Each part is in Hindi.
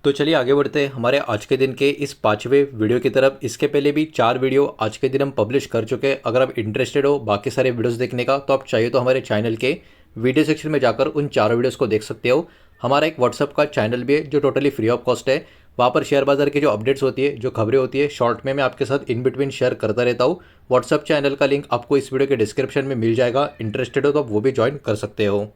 तो चलिए आगे बढ़ते हैं हमारे आज के दिन के इस 5वें वीडियो की तरफ। इसके पहले भी 4 वीडियो आज के दिन हम पब्लिश कर चुके हैं। अगर आप इंटरेस्टेड हो बाकी सारे वीडियोस देखने का तो आप चाहिए तो हमारे चैनल के वीडियो सेक्शन में जाकर उन 4 वीडियोस को देख सकते हो। हमारा एक व्हाट्सअप का चैनल भी है जो टोटली फ्री ऑफ कॉस्ट है। वहाँ पर शेयर बाजार की जो अपडेट्स होती है, जो खबरें होती है, शॉर्ट में मैं आपके साथ इन बिटवीन शेयर करता रहता हूँ। व्हाट्सअप चैनल का लिंक आपको इस वीडियो के डिस्क्रिप्शन में मिल जाएगा। इंटरेस्टेड हो तो आप वो भी ज्वाइन कर सकते हो।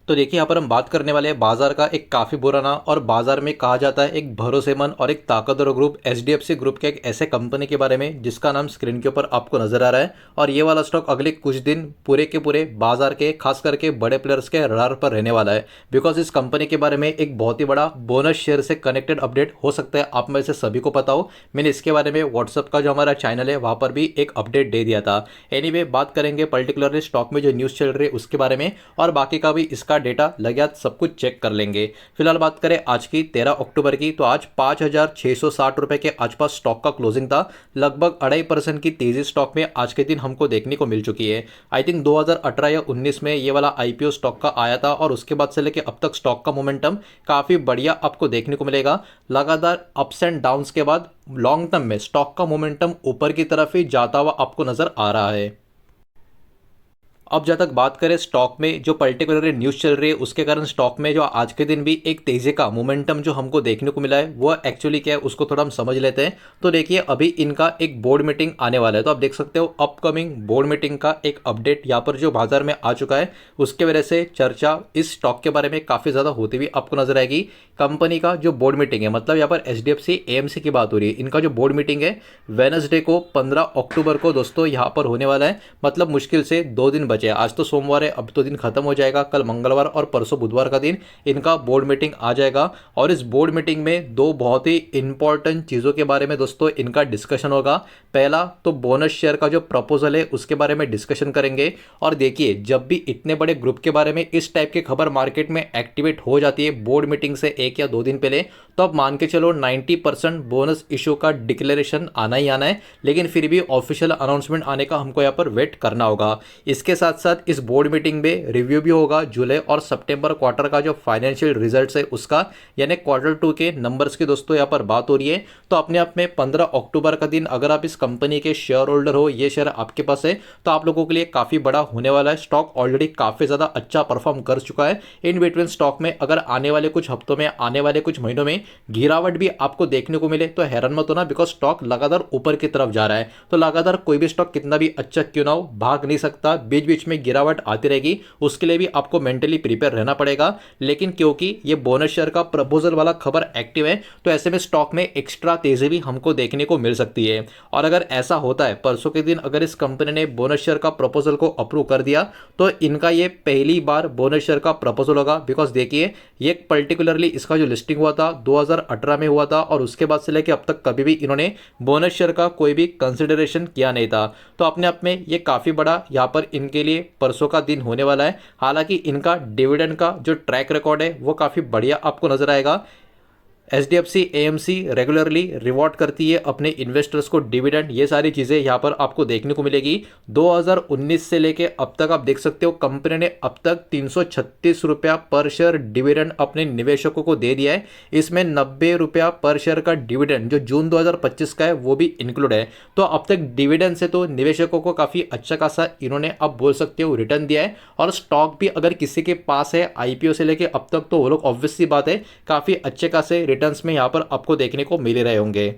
तो देखिए यहाँ पर हम बात करने वाले हैं बाजार का एक काफ़ी पुराना और बाजार में कहा जाता है एक भरोसेमंद और एक ताकतवर ग्रुप एचडीएफसी ग्रुप के एक ऐसे कंपनी के बारे में जिसका नाम स्क्रीन के ऊपर आपको नजर आ रहा है। और ये वाला स्टॉक अगले कुछ दिन पूरे के पूरे बाजार के खास करके बड़े प्लेयर्स के रडार पर रहने वाला है। बिकॉज इस कंपनी के बारे में एक बहुत ही बड़ा बोनस शेयर से कनेक्टेड अपडेट हो सकता है आप में से सभी को पता हो। मैंने इसके बारे में व्हाट्सअप का जो हमारा चैनल है वहाँ पर भी एक अपडेट दे दिया था। एनीवे बात करेंगे पर्टिकुलरली स्टॉक में जो न्यूज़ चल रही है उसके बारे में, और बाकी का भी इसका डेटा लगे सब कुछ चेक कर लेंगे। फिलहाल बात करें आज की 13 अक्टूबर की, तो आज 5,660 रुपए के आसपास स्टॉक का क्लोजिंग था। लगभग 2.5% की तेजी स्टॉक में आज के दिन हमको देखने को मिल चुकी है। आई थिंक 2018 या 19 में ये वाला आईपीओ स्टॉक का आया था और उसके बाद से लेके अब तक स्टॉक का मोमेंटम काफी बढ़िया आपको देखने को मिलेगा। लगातार अप्स एंड डाउन्स के बाद लॉन्ग टर्म में स्टॉक का मोमेंटम ऊपर की तरफ ही जाता हुआ आपको नजर आ रहा है। अब जहाँ तक बात करें स्टॉक में जो पर्टिकुलर न्यूज़ चल रही है उसके कारण स्टॉक में जो आज के दिन भी एक तेजी का मोमेंटम जो हमको देखने को मिला है वो एक्चुअली क्या है उसको थोड़ा हम समझ लेते हैं। तो देखिए अभी इनका एक बोर्ड मीटिंग आने वाला है, तो आप देख सकते हो अपकमिंग बोर्ड मीटिंग का एक अपडेट यहाँ पर जो बाजार में आ चुका है उसके वजह से चर्चा इस स्टॉक के बारे में काफ़ी ज़्यादा होती हुई आपको नजर आएगी। कंपनी का जो बोर्ड मीटिंग है, मतलब यहाँ पर एचडीएफसी एएमसी की बात हो रही है, इनका जो बोर्ड मीटिंग है वेडनेसडे को 15 अक्टूबर को दोस्तों यहाँ पर होने वाला है। मतलब मुश्किल से 2 दिन बचे। आज तो सोमवार है, अब तो दिन खत्म हो जाएगा। कल मंगलवार और परसों बुधवार का दिन इनका बोर्ड मीटिंग आ जाएगा और इस बोर्ड मीटिंग में 2 बहुत ही इंपॉर्टेंट चीज़ों के बारे में दोस्तों इनका डिस्कशन होगा। पहला तो बोनस शेयर का जो प्रपोजल है उसके बारे में डिस्कशन करेंगे। और देखिए जब भी इतने बड़े ग्रुप के बारे में इस टाइप की खबर मार्केट में एक्टिवेट हो जाती है बोर्ड मीटिंग से 1 या 2 दिन पहले, तो अब मान के चलो 90% बोनस इशू का डिक्लेरेशन आना ही आना है। लेकिन फिर भी ऑफिशियल अनाउंसमेंट आने का हमको यहाँ पर वेट करना होगा। इसके साथ साथ इस बोर्ड मीटिंग में रिव्यू भी होगा जुलाई और सितंबर क्वार्टर का जो फाइनेंशियल रिजल्ट्स है उसका, यानी Q2 के नंबर्स की दोस्तों यहाँ पर बात हो रही है। तो अपने आप में 15 अक्टूबर का दिन अगर आप इस कंपनी के शेयर होल्डर हो, ये शेयर आपके पास है, तो आप लोगों के लिए काफ़ी बड़ा होने वाला है। स्टॉक ऑलरेडी काफ़ी ज़्यादा अच्छा परफॉर्म कर चुका है। इन बिटवीन स्टॉक में अगर आने वाले कुछ हफ्तों में, आने वाले कुछ महीनों में गिरावट भी आपको देखने को मिले तो हैरान मत होना, बिकॉज स्टॉक लगातार ऊपर की तरफ जा रहा है। तो लगातार कोई भी स्टॉक कितना भी अच्छा क्यों ना हो भाग नहीं सकता, बीच बीच में गिरावट आती रहेगी। उसके लिए भी आपको मेंटली प्रिपेयर रहना पड़ेगा। लेकिन क्योंकि ये बोनस शेयर का प्रपोजल वाला खबर एक्टिव है तो ऐसे में स्टॉक में एक्स्ट्रा तेजी भी हमको देखने को मिल सकती है। और अगर ऐसा होता है परसों के दिन अगर इस कंपनी ने बोनस शेयर का प्रपोजल को अप्रूव कर दिया तो इनका ये पहली बार बोनस शेयर का प्रपोजल होगा। बिकॉज देखिए ये पर्टिकुलरली इसका जो लिस्टिंग हुआ था 2018 में हुआ था और उसके बाद से लेकर अब तक कभी भी इन्होंने बोनस शेयर का कोई भी कंसिडरेशन किया नहीं था। तो अपने आप में ये काफ़ी बड़ा यहाँ पर इनके लिए परसों का दिन होने वाला है। हालांकि इनका डिविडेंड का जो ट्रैक रिकॉर्ड है वो काफ़ी बढ़िया आपको नजर आएगा। एचडीएफसी एएमसी रेगुलरली रिवॉर्ड करती है अपने इन्वेस्टर्स को डिविडेंड, ये सारी चीज़ें यहाँ पर आपको देखने को मिलेगी। 2019 से लेके अब तक आप देख सकते हो कंपनी ने अब तक 336 रुपया पर शेयर डिविडेंड अपने निवेशकों को दे दिया है। इसमें 90 रुपया पर शेयर का डिविडेंड जो जून 2025 का है वो भी इंक्लूड है। तो अब तक डिविडेंड से तो निवेशकों को काफ़ी अच्छा खासा इन्होंने अब बोल सकते हो रिटर्न दिया है। और स्टॉक भी अगर किसी के पास है आईपीओ से लेके अब तक तो वो लोग ऑब्वियस सी बात है काफ़ी अच्छे खासे रिटर्न्स में यहाँ पर आपको देखने को मिल रहे होंगे।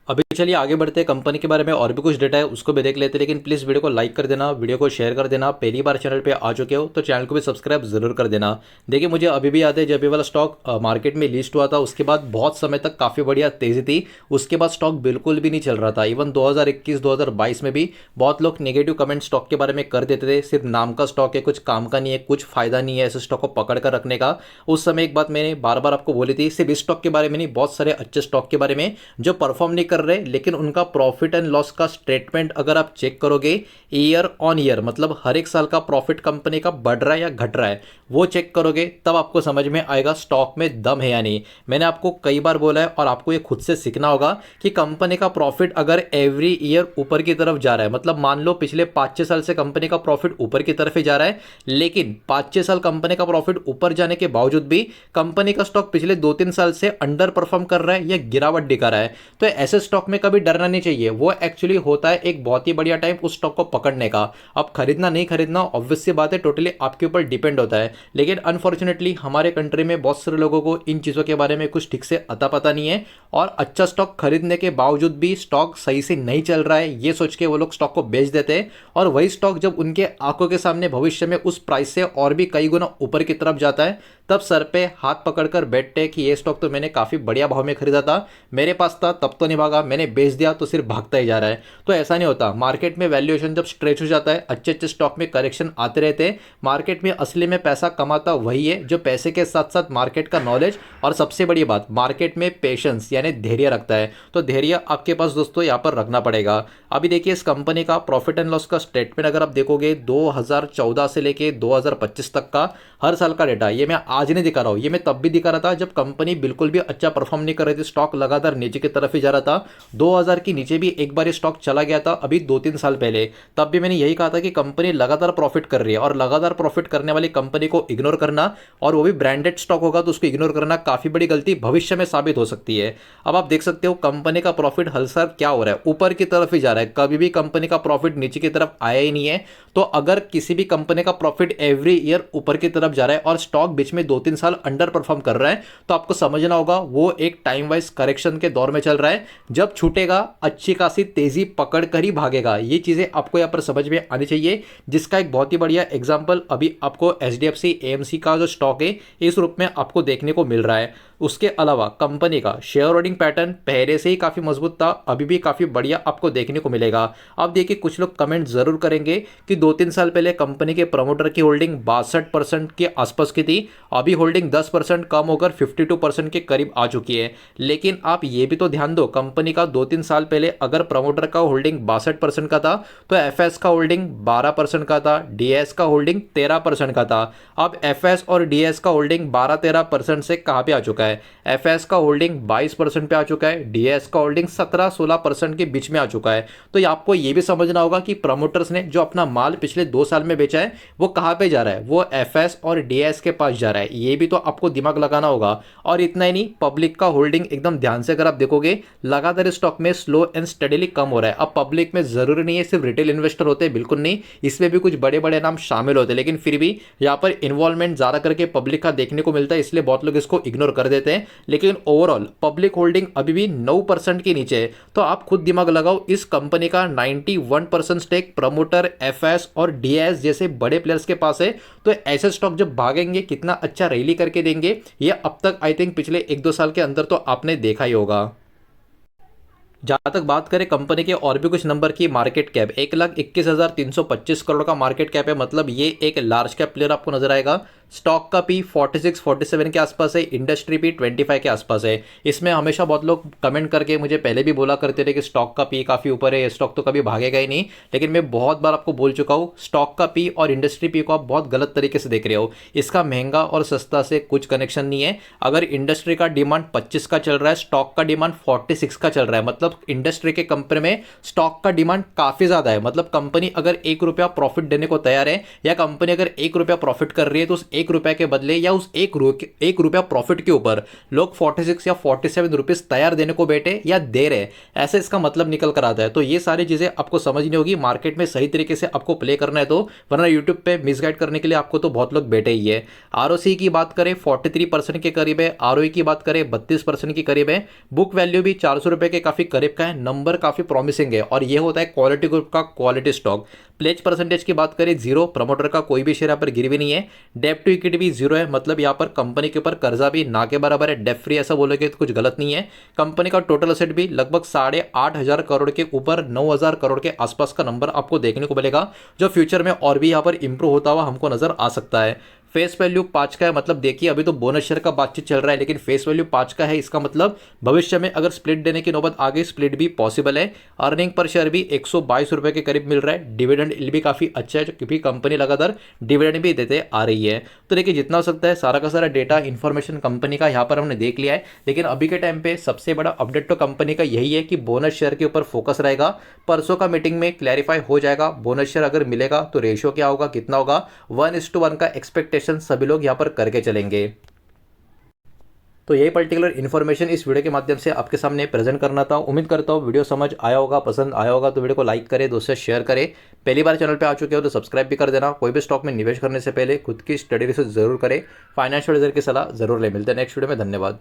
अभी चलिए आगे बढ़ते हैं, कंपनी के बारे में और भी कुछ डेटा है उसको भी देख लेते हैं। लेकिन प्लीज़ वीडियो को लाइक कर देना, वीडियो को शेयर कर देना। पहली बार चैनल पे आ चुके हो तो चैनल को भी सब्सक्राइब जरूर कर देना। देखिए मुझे अभी भी याद है जब ये वाला स्टॉक मार्केट में लिस्ट हुआ था उसके बाद बहुत समय तक काफ़ी बढ़िया तेजी थी। उसके बाद स्टॉक बिल्कुल भी नहीं चल रहा था। इवन 2021-2022 में भी बहुत लोग नेगेटिव कमेंट स्टॉक के बारे में कर देते थे, सिर्फ नाम का स्टॉक है, कुछ काम का नहीं है, कुछ फायदा नहीं है ऐसे स्टॉक को पकड़ कर रखने का। उस समय एक बात मैंने बार बार आपको बोली थी, सिर्फ इस स्टॉक के बारे में नहीं बहुत सारे अच्छे स्टॉक के बारे में जो परफॉर्म नहीं कर रहे, लेकिन उनका प्रॉफिट एंड लॉस का स्टेटमेंट अगर आप चेक करोगे ईयर ऑन ईयर, मतलब हर एक साल का प्रॉफिट कंपनी का बढ़ रहा है या घट रहा है, वो चेक करोगे तब आपको समझ में आएगा स्टॉक में दम है या नहीं। मैंने आपको कई बार बोला है और आपको ये खुद से सीखना होगा कि कंपनी का प्रॉफिट अगर एवरी ईयर ऊपर की तरफ जा रहा है, मतलब मान लो पिछले 5-6 साल से कंपनी का प्रॉफिट ऊपर की तरफ ही जा रहा है, लेकिन 5-6 साल कंपनी का प्रॉफिट ऊपर जाने के बावजूद भी कंपनी का स्टॉक पिछले 2-3 साल से अंडर परफॉर्म कर रहा है या गिरावट दिखा रहा है, तो ऐसे स्टॉक में कभी डरना नहीं चाहिए। वो एक्चुअली होता है एक बहुत ही बढ़िया टाइम उस स्टॉक को पकड़ने का। अब खरीदना नहीं खरीदना ऑब्वियस सी बात है, टोटली आपके ऊपर डिपेंड होता है, लेकिन अनफॉर्चुनेटली हमारे कंट्री में बहुत सारे लोगों को इन चीज़ों के बारे में कुछ ठीक से अता पता नहीं है, और अच्छा स्टॉक खरीदने के बावजूद भी स्टॉक सही से नहीं चल रहा है ये सोच के वो लोग स्टॉक को बेच देते हैं, और वही स्टॉक जब उनके आंखों के सामने भविष्य में उस प्राइस से और भी कई गुना ऊपर की तरफ जाता है, तब सर पे हाथ पकड़कर बैठते हैं कि ये स्टॉक तो मैंने काफ़ी बढ़िया भाव में खरीदा था, मेरे पास था तब तो नहीं भागा, मैंने बेच दिया तो सिर्फ भागता ही जा रहा है। तो ऐसा नहीं होता। मार्केट में वैल्यूएशन जब स्ट्रेच हो जाता है, अच्छे अच्छे स्टॉक में करेक्शन आते रहते हैं। मार्केट में असली में पैसा कमाता वही है जो पैसे के साथ साथ मार्केट का नॉलेज और सबसे बड़ी बात मार्केट में पेशेंस यानी धैर्य रखता है। तो धैर्य आपके पास दोस्तों यहाँ पर रखना पड़ेगा। अभी देखिए इस कंपनी का प्रॉफिट एंड लॉस का स्टेटमेंट अगर आप देखोगे 2014 से लेके 2025 तक का हर साल का डेटा, ये मैं आज नहीं दिखा रहा हूँ, ये मैं तब भी दिखा रहा था जब कंपनी बिल्कुल भी अच्छा परफॉर्म नहीं कर रही थी, स्टॉक लगातार नीचे की तरफ ही जा रहा था। 2000 की नीचे भी एक बार स्टॉक चला गया था अभी 2-3 साल पहले, तब भी मैंने यही कहा था कि कंपनी लगातार प्रॉफिट कर रही है, और लगातार प्रॉफिट करने वाली कंपनी को इग्नोर करना, और वो भी ब्रांडेड स्टॉक होगा तो उसको इग्नोर करना काफी बड़ी गलती भविष्य में साबित हो सकती है। अब आप देख सकते हो कंपनी का प्रॉफिट हर साल क्या हो रहा है, ऊपर की तरफ ही जा रहा है, कभी भी कंपनी का प्रॉफिट नीचे की तरफ आया ही नहीं है। तो अगर किसी भी कंपनी का प्रॉफिट एवरी ईयर ऊपर की तरफ जा रहा है और स्टॉक बीच में 2-3 साल अंडर परफॉर्म कर रहा है, तो आपको समझना होगा वो एक टाइम वाइज करेक्शन के दौर में चल रहा है। जब छूटेगा अच्छी खासी तेजी पकड़ कर ही भागेगा, ये चीजें आपको यहाँ पर समझ में आनी चाहिए, जिसका एक बहुत ही बढ़िया एग्जांपल अभी आपको एचडीएफसी एएमसी का जो स्टॉक है इस रूप में आपको देखने को मिल रहा है। उसके अलावा कंपनी का शेयर होल्डिंग पैटर्न पहले से ही काफ़ी मजबूत था, अभी भी काफ़ी बढ़िया आपको देखने को मिलेगा। अब देखिए कुछ लोग कमेंट जरूर करेंगे कि 2-3 साल पहले कंपनी के प्रमोटर की होल्डिंग 62% के आसपास की थी, अभी होल्डिंग 10% कम होकर 52% के करीब आ चुकी है। लेकिन आप ये भी तो ध्यान दो, कंपनी का 2-3 साल पहले अगर प्रमोटर का होल्डिंग 62% का था तो एफएस का होल्डिंग 12% का था, डीएस का होल्डिंग 13% का था। अब एफएस और डीएस का होल्डिंग 12-13% से कहाँ पे आ चुका है? एफएस का होल्डिंग 22% पे आ चुका है, डीएस का होल्डिंग 17-16% के बीच में आ चुका है। तो आपको ये भी समझना होगा कि प्रमोटर्स ने जो अपना माल पिछले 2 साल में बेचा है वो कहां पे जा रहा है, वो एफएस और डीएस के पास जा रहा है, ये भी तो आपको दिमाग लगाना होगा। और इतना ही नहीं, पब्लिक का होल्डिंग एकदम ध्यान से अगर आप देखोगे लगातार स्टॉक में स्लो एंड स्टडीली कम हो रहा है। अब पब्लिक में जरूरी नहीं है सिर्फ रिटेल इन्वेस्टर होते हैं, बिल्कुल नहीं, इसमें भी कुछ बड़े बड़े नाम शामिल होते हैं, लेकिन फिर भी यहाँ पर इन्वॉल्वमेंट ज्यादा करके पब्लिक का देखने को मिलता है, इसलिए बहुत लोग इसको इग्नोर कर देते हैं। लेकिन ओवरऑल पब्लिक होल्डिंग अभी भी 9% के नीचे है। तो आप खुद दिमाग लगाओ, इस कंपनी का 91% स्टेक प्रमोटर, एफएस और डीएस जैसे बड़े प्लेयर्स के पास है। तो ऐसे स्टॉक जब भागेंगे कितना अच्छा रैली करके देंगे, ये अब तक आई थिंक पिछले 1-2 साल के अंदर तो आपने देखा ही होगा। जहाँ तक बात करें कंपनी के और भी कुछ नंबर की, मार्केट कैप 1,21,325 करोड़ का मार्केट कैप है, मतलब ये एक लार्ज कैप प्लेयर आपको नजर आएगा। स्टॉक का पी 46-47 के आसपास है, इंडस्ट्री पी 25 के आसपास है। इसमें हमेशा बहुत लोग कमेंट करके मुझे पहले भी बोला करते थे कि स्टॉक का पी काफ़ी ऊपर है, ये स्टॉक तो कभी भागेगा ही नहीं, लेकिन मैं बहुत बार आपको बोल चुका हूँ स्टॉक का पी और इंडस्ट्री पी को आप बहुत गलत तरीके से देख रहे हो। इसका महंगा और सस्ता से कुछ कनेक्शन नहीं है। अगर इंडस्ट्री का डिमांड 25 का चल रहा है, स्टॉक का डिमांड 46 का चल रहा है, मतलब इंडस्ट्री के कंपनी में स्टॉक का डिमांड काफ़ी ज़्यादा है। मतलब कंपनी अगर 1 रुपया प्रॉफिट देने को तैयार है, या कंपनी अगर 1 रुपया प्रॉफिट कर रही है, तो उस 1 रुपया के बदले या उस 1 रुपया प्रॉफिट के ऊपर लोग 46 या 47 रुपीज तैयार देने को बैठे या दे रहे, ऐसे इसका मतलब निकल कर आता है। तो ये सारी चीजें आपको समझनी होगी, मार्केट में सही तरीके से आपको प्ले करना है, तो वरना यूट्यूब पे मिसगाइड करने के लिए आपको तो बहुत लोग बैठे ही है। आरओसी की बात करें 43% के करीब है, आरओई की बात करें 32% के करीब है, बुक वैल्यू भी 400 रुपए के काफी करीब का है। नंबर काफी प्रॉमिसिंग है, और ये होता है क्वालिटी ग्रुप का क्वालिटी स्टॉक। प्लेज परसेंटेज की बात करें 0, प्रमोटर का कोई भी शेयर यहाँ पर गिरवी नहीं है। डेप्ट टू इक्विटी भी 0 है, मतलब यहाँ पर कंपनी के ऊपर कर्जा भी ना के बराबर है, डेप्ट फ्री ऐसा बोलोगे तो कुछ गलत नहीं है। कंपनी का टोटल असेट भी लगभग 8,500 करोड़ के ऊपर 9,000 करोड़ के आसपास का नंबर आपको देखने को मिलेगा, जो फ्यूचर में और भी यहाँ पर इंप्रूव होता हुआ हमको नजर आ सकता है। फेस वैल्यू 5 का है, मतलब देखिए अभी तो बोनस शेयर का बातचीत चल रहा है, लेकिन फेस वैल्यू 5 का है, इसका मतलब भविष्य में अगर स्प्लिट देने की नौबत आगे स्प्लिट भी पॉसिबल है। अर्निंग पर शेयर भी 122 रुपये के करीब मिल रहा है। डिविडेंड भी काफ़ी अच्छा है क्योंकि कंपनी लगातार डिविडेंड भी देते आ रही है। तो देखिए जितना हो सकता है सारा का सारा डेटा इन्फॉर्मेशन कंपनी का यहाँ पर हमने देख लिया है, लेकिन अभी के टाइम पे सबसे बड़ा अपडेट तो कंपनी का यही है कि बोनस शेयर के ऊपर फोकस रहेगा। परसों का मीटिंग में क्लैरिफाई हो जाएगा बोनस शेयर अगर मिलेगा तो रेशियो क्या होगा, कितना होगा। 1:1 का एक्सपेक्टेशन सभी लोग यहाँ पर करके चलेंगे। तो यही पर्टिकुलर इन्फॉर्मेशन इस वीडियो के माध्यम से आपके सामने प्रेजेंट करना था। उम्मीद करता हूँ वीडियो समझ आया होगा, पसंद आया होगा। तो वीडियो को लाइक करें, दोस्तों से शेयर करें। पहली बार चैनल पे आ चुके हो तो सब्सक्राइब भी कर देना। कोई भी स्टॉक में निवेश करने से पहले खुद की स्टडी रिसर्च जरूर करें, फाइनेंशियल एडवाइजर की सलाह जरूर ले। मिलते हैं नेक्स्ट वीडियो में, धन्यवाद।